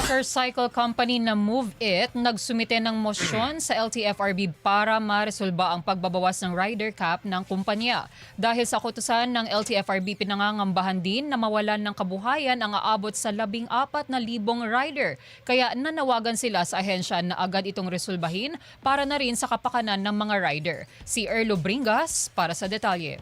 Motorcycle company na Move It nagsumite ng mosyon sa LTFRB para maresolba ang pagbabawas ng rider cap ng kumpanya. Dahil sa kautusan ng LTFRB, pinangangambahan din na mawalan ng kabuhayan ang aabot sa 14,000 rider. Kaya nanawagan sila sa ahensya na agad itong resolbahin para na rin sa kapakanan ng mga rider. Si Erlo Bringas para sa detalye.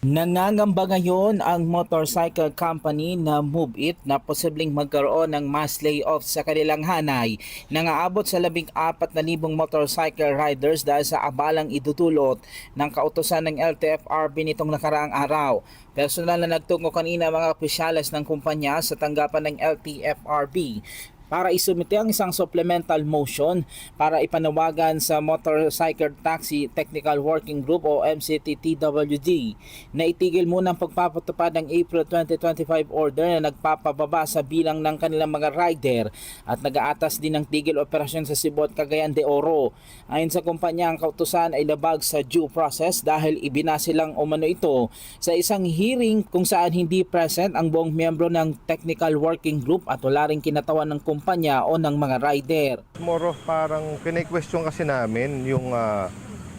Nangangamba ngayon ang motorcycle company na Move It na posibleng magkaroon ng mass layoff sa kanilang hanay na aabot sa 14,000 motorcycle riders dahil sa abalang idudulot ng kautusan ng LTFRB nitong nakaraang araw. Personal na nagtungo kanina mga opisyalis ng kumpanya sa tanggapan ng LTFRB para isumite ang isang supplemental motion para ipanawagan sa Motorcycle Taxi Technical Working Group o MCT-TWG na itigil muna ang pagpapatupad ng April 2025 order na nagpapababa sa bilang ng kanilang mga rider at nag-aatas din ng tigil operasyon sa Cebu at Cagayan de Oro. Ayon sa kumpanya, ang kautusan ay labag sa due process dahil ibinasilang umano ito sa isang hearing kung saan hindi present ang buong miyembro ng Technical Working Group at wala ring kinatawan ng kumpanya o ng mga rider. More of parang kine-question kasi namin yung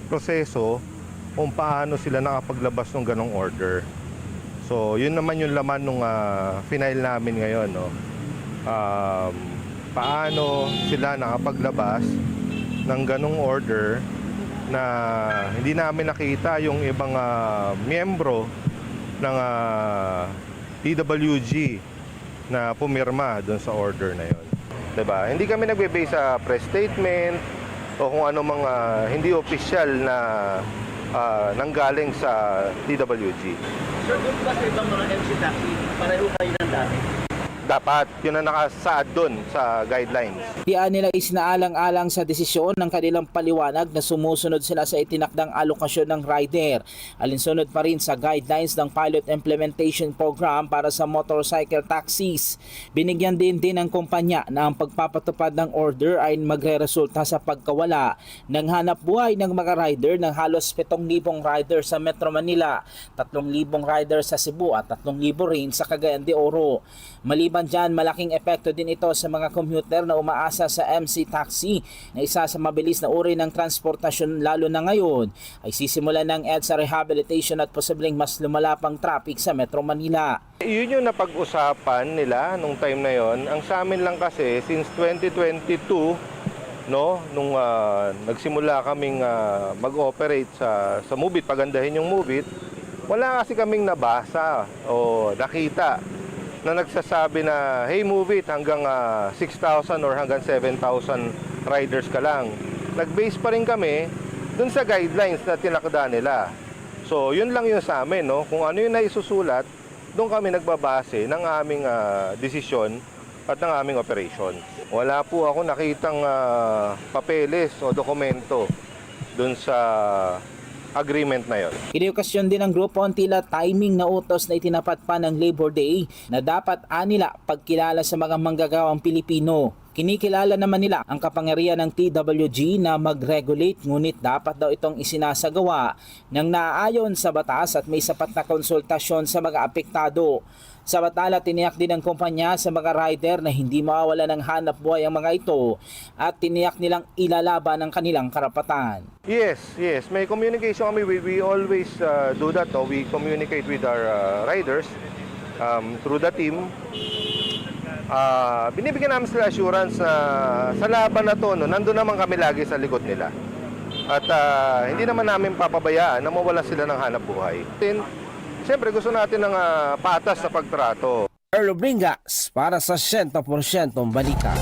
proseso kung paano sila nakapaglabas ng ganong order. So yun naman yung laman ng final namin ngayon. No? Paano sila nakapaglabas ng ganong order na hindi namin nakita yung ibang miyembro ng TWG na pumirma doon sa order na yon. Diba? Hindi kami nagbe-base sa press statement o kung ano mga hindi official na nanggaling sa TWG. Sir, kung ba sa ibang mga MC taxi, pareho kayo ng dati? Dapat, yun ang nakasaad doon sa guidelines. Diyan nila isinaalang-alang sa desisyon ng kanilang paliwanag na sumusunod sila sa itinakdang alokasyon ng rider. Alinsunod pa rin sa guidelines ng Pilot Implementation Program para sa motorcycle taxis. Binigyan din ng kumpanya na ang pagpapatupad ng order ay magre-resulta sa pagkawala ng hanap buhay ng mga rider ng halos 7,000 riders sa Metro Manila, 3,000 riders sa Cebu at 3,000 rin sa Cagayan de Oro. Maliban dyan, malaking epekto din ito sa mga commuter na umaasa sa MC Taxi na isa sa mabilis na uri ng transportasyon lalo na ngayon ay sisimulan ng EDSA rehabilitation at posibleng mas lumala pang traffic sa Metro Manila. Yun yung napag-usapan nila nung time na yon. Ang sa amin lang kasi since 2022, no, nung nagsimula kaming mag-operate sa Move It, pagandahin yung Move It, wala kasi kaming nabasa o nakita na nagsasabi na, hey, Move It, hanggang 6,000 or hanggang 7,000 riders ka lang. Nag-base pa rin kami dun sa guidelines na tinakda nila. So, yun lang yun sa amin, no? Kung ano yung naisusulat, doon kami nagbabase ng aming desisyon at ng aming operation. Wala po ako nakitang papeles o dokumento dun sa agreement na yon. Iniokasyon din ng grupo ang tila timing na utos na itinapat pa ng Labor Day na dapat anila pagkilala sa mga manggagawang Pilipino. Kinikilala naman nila ang kapangyarihan ng TWG na mag-regulate, ngunit dapat daw itong isinasagawa ng naaayon sa batas at may sapat na konsultasyon sa mga apektado. Sa batala, tiniyak din ng kumpanya sa mga rider na hindi mawawala ng hanap buhay ang mga ito at tiniyak nilang ilalaban ang kanilang karapatan. Yes. May communication kami. We always do that. No? We communicate with our riders through the team. Binibigyan namin sila assurance na sa laban na to, no, nandun naman kami lagi sa likod nila. At hindi naman namin papabayaan na mawala sila ng hanap buhay. Siyempre gusto natin ng patas sa pagtrato. Erlo Bringas para sa 100% balita.